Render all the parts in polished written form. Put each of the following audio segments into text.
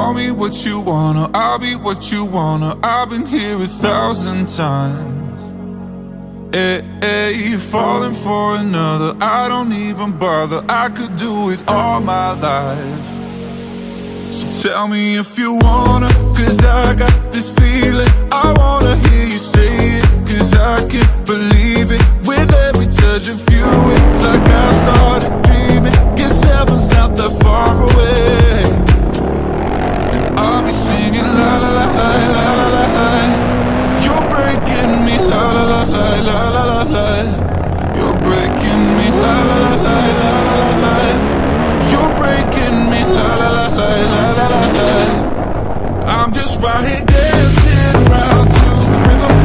Call me what you wanna, I'll be what you wanna. I've been here 1,000 times. Hey, falling for another, I don't even bother. I could do it all my life. So tell me if you wanna, cause I got this feeling. I wanna hear you say it, cause I can't believe it. With every touch of you, it's like I've started dreaming. Guess heaven's not that far away. And I'll be singing la la la la la la la la. You're breaking me la la la la la la la la. You're breaking me la la la la la la la la. You're breaking me la la la la la la la la. I'm just right here dancing around to the rhythm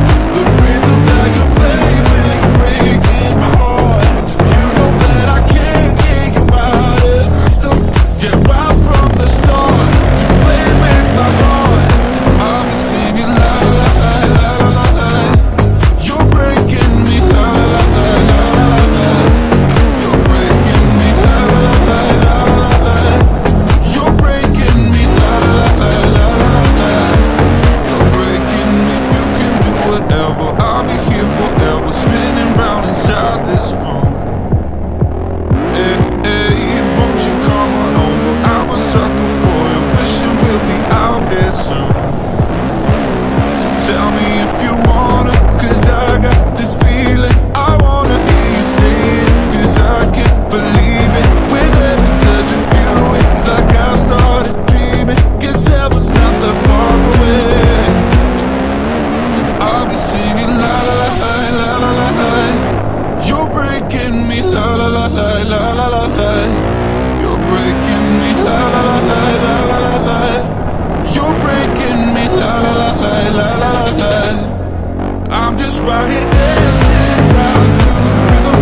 that you play when you're breaking my heart. You know that I can't get you out of the system. Yeah, right from the start, you play with my heart. I'll be singing la la la la la la la. You're breaking me la la la la la la la. You're breaking me la la la la la la la. You're breaking me la la la la la la la. You're breaking me, you can do whatever. I'll be here forever, spinning round inside this room. Hey, won't you come on over? I'm a sucker for you, wishing we'll be out there soon. So tell me if you wanna, cause I got this feeling. I wanna hear you say it, cause I can't believe it. With every touch of you, it's like I've started dreaming. Guess heaven's not that far away. And I'll be singing la la la la la la la la. You're breaking me la la la la la la la la. You're breaking me la la la la la la la la. You're breaking me la la la la la la la la. I'm just right here dancing around to the rhythm